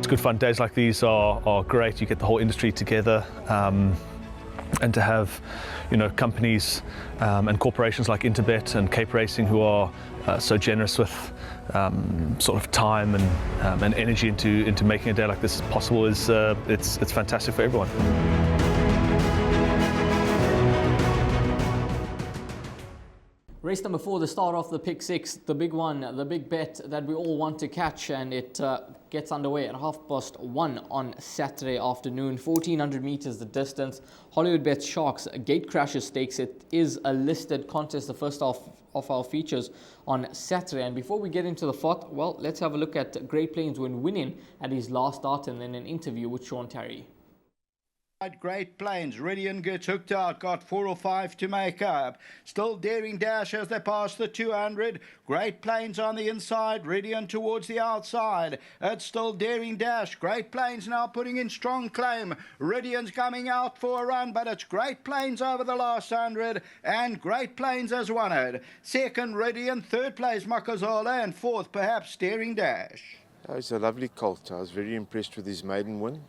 it's good fun. Days like these are great. You get the whole industry together, and to have, companies and corporations like Interbet and Cape Racing who are so generous with sort of time and energy into making a day like this possible is it's fantastic for everyone. Race number 4, the start of the Pick 6, the big one, the big bet that we all want to catch, and it gets underway at 1:30 on Saturday afternoon. 1400 meters the distance. Hollywoodbets Sharks Gate Crasher Stakes. It is a listed contest, the first of our features on Saturday. And before we get into the fought, well, let's have a look at Great Plains when winning at his last start, and then an interview with Sean Terry. Great Plains, Ridian gets hooked out, got 4 or 5 to make up. Still Daring Dash as they pass the 200. Great Plains on the inside, Ridian towards the outside. It's still Daring Dash. Great Plains now putting in strong claim. Ridian's coming out for a run, but it's Great Plains over the last 100, and Great Plains has won it. Second Ridian, third place Makazola, and fourth perhaps Daring Dash. It's a lovely colt. I was very impressed with his maiden win.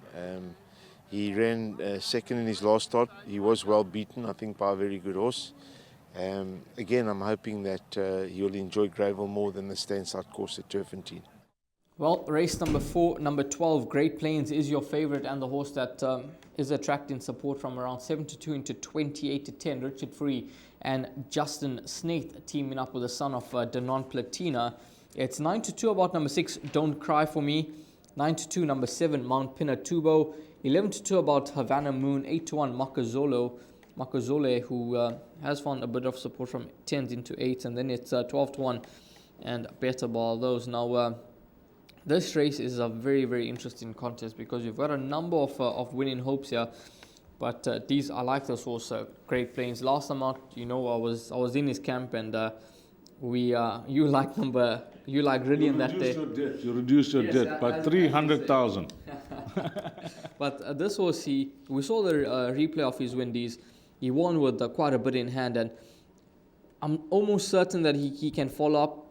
He ran second in his last start. He was well beaten, I think, by a very good horse. Again, I'm hoping that he'll enjoy Greyville more than the Standside course at Turfentine. Well, race number 4, number 12, Great Plains is your favourite, and the horse that is attracting support from around 7-2 into 28-10. Richard Free and Justin Snaith teaming up with the son of Denon Platina. It's 9-2 about number 6, Don't Cry For Me. 9-2 number 7, Mount Pinatubo. 11-2 about Havana Moon. 8-1 Makazole, who has found a bit of support from 10s into 8s, and then it's 12-1 and Better Ball. Those now. This race is a very, very interesting contest because you've got a number of winning hopes here, but I like this horse, Great Plains. Last time out, I was in his camp, and you like Rillian that day. You reduced your debt by 300,000. But this horse, we saw the replay of his Windies. He won with quite a bit in hand, and I'm almost certain that he can follow up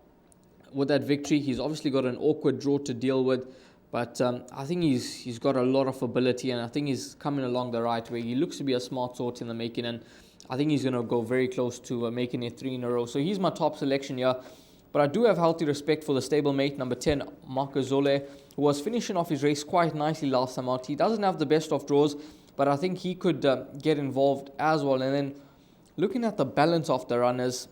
with that victory. He's obviously got an awkward draw to deal with, but I think he's got a lot of ability, and I think he's coming along the right way. He looks to be a smart sort in the making, and I think he's going to go very close to making it 3 in a row. So he's my top selection here. But I do have healthy respect for the stablemate, number 10, Makazole, who was finishing off his race quite nicely last time out. He doesn't have the best of draws, but I think he could get involved as well. And then looking at the balance of the runners,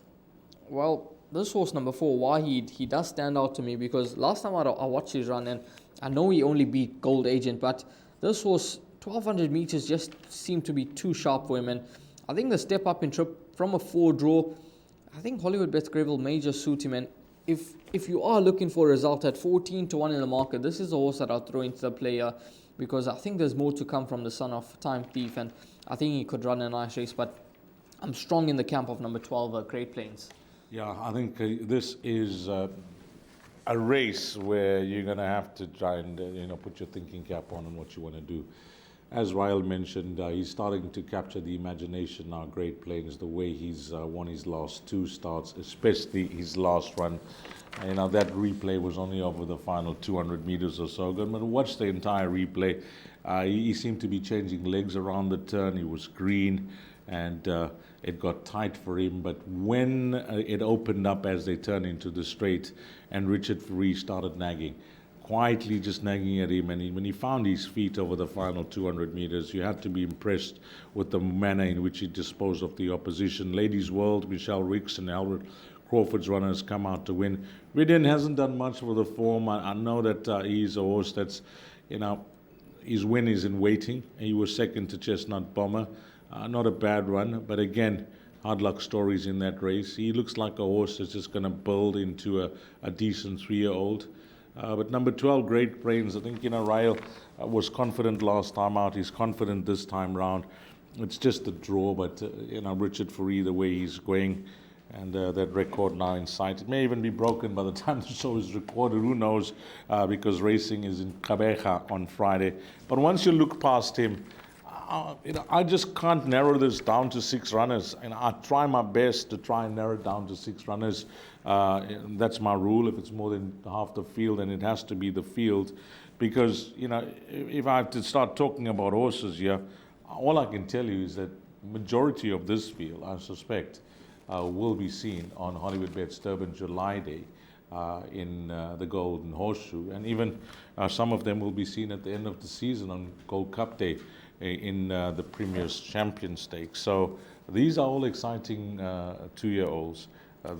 well, this horse, number 4, Wahid, he does stand out to me because last time I watched his run, and I know he only beat Gold Agent, but this horse, 1,200 meters just seemed to be too sharp for him. And I think the step up in trip from a 4 draw, I think Hollywoodbets Greyville may just suit him. And if you are looking for a result at 14-1 in the market, this is a horse that I'll throw into the player because I think there's more to come from the son of Time Thief, and I think he could run a nice race. But I'm strong in the camp of number 12, Great Plains. Yeah, I think this is a race where you're going to have to try and put your thinking cap on what you want to do. As Ryle mentioned, he's starting to capture the imagination now, Great Plains, the way he's won his last 2 starts, especially his last run. That replay was only over the final 200 meters or so. But watch the entire replay. He seemed to be changing legs around the turn. He was green, and it got tight for him. But when it opened up as they turned into the straight, and Richard Free started nagging, quietly just nagging at him, and when he found his feet over the final 200 meters, you had to be impressed with the manner in which he disposed of the opposition. Ladies World, Michelle Ricks and Albert Crawford's runners come out to win. Ridian hasn't done much for the form. I know that he's a horse that's, his win is in waiting. He was second to Chestnut Bomber. Not a bad run, but again, hard luck stories in that race. He looks like a horse that's just going to build into a decent 3-year-old. But number 12, Great Plains, I think, Ryle was confident last time out. He's confident this time round. It's just a draw, but, Richard Free, the way he's going, and that record now in sight. It may even be broken by the time the show is recorded. Who knows? Because racing is in Kabeja on Friday. But once you look past him, I just can't narrow this down to 6 runners. And I try my best to try and narrow it down to 6 runners. That's my rule. If it's more than half the field, then it has to be the field. because, you know, if I have to start talking about horses here, all I can tell you is that majority of this field, I suspect, will be seen on Hollywoodbets Durban July Day in the Golden Horseshoe, and even some of them will be seen at the end of the season on Gold Cup Day in the Premier's Champion Stakes. So these are all exciting 2-year-olds.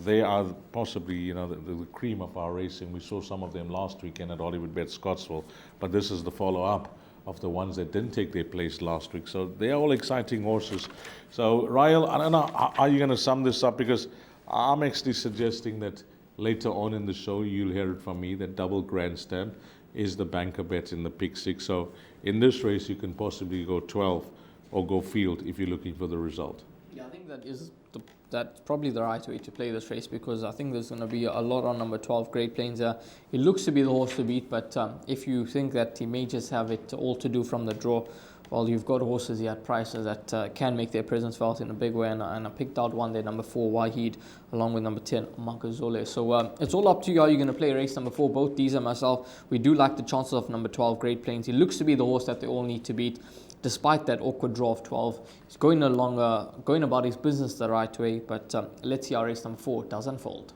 They are possibly, you know, the cream of our racing. We saw some of them last weekend at Hollywoodbets Scottsville, but this is the follow-up of the ones that didn't take their place last week. So they're all exciting horses. So Ryle, I don't know, how are you going to sum this up? Because I'm actually suggesting that later on in the show, you'll hear it from me, that Double Grandstand is the banker bet in the pick 6. So in this race, you can possibly go 12 or go field if you're looking for the result. Yeah, I think that's probably the right way to play this race, because I think there's going to be a lot on number 12, Great Plains. It looks to be the horse to beat, but if you think that he may just have it all to do from the draw, well, you've got horses here at prices that can make their presence felt in a big way, and I picked out one there, number 4, Wahid, along with number 10, Makazole. So it's all up to you how you're going to play race number 4. Both these and myself, we do like the chances of number 12, Great Plains. He looks to be the horse that they all need to beat. Despite that awkward draw of 12, he's going about his business the right way, but let's see how race number 4 does unfold.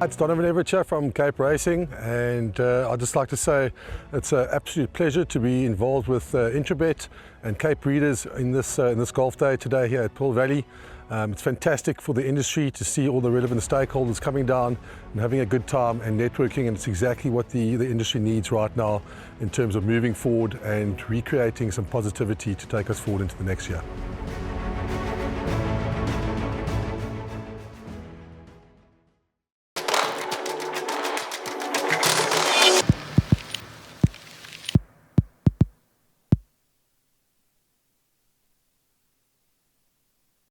It's Donovan Everett from Cape Racing, and I'd just like to say it's an absolute pleasure to be involved with Intrabet and Cape Breeders in this golf day today here at Pearl Valley. It's fantastic for the industry to see all the relevant stakeholders coming down and having a good time and networking, and it's exactly what the industry needs right now in terms of moving forward and recreating some positivity to take us forward into the next year.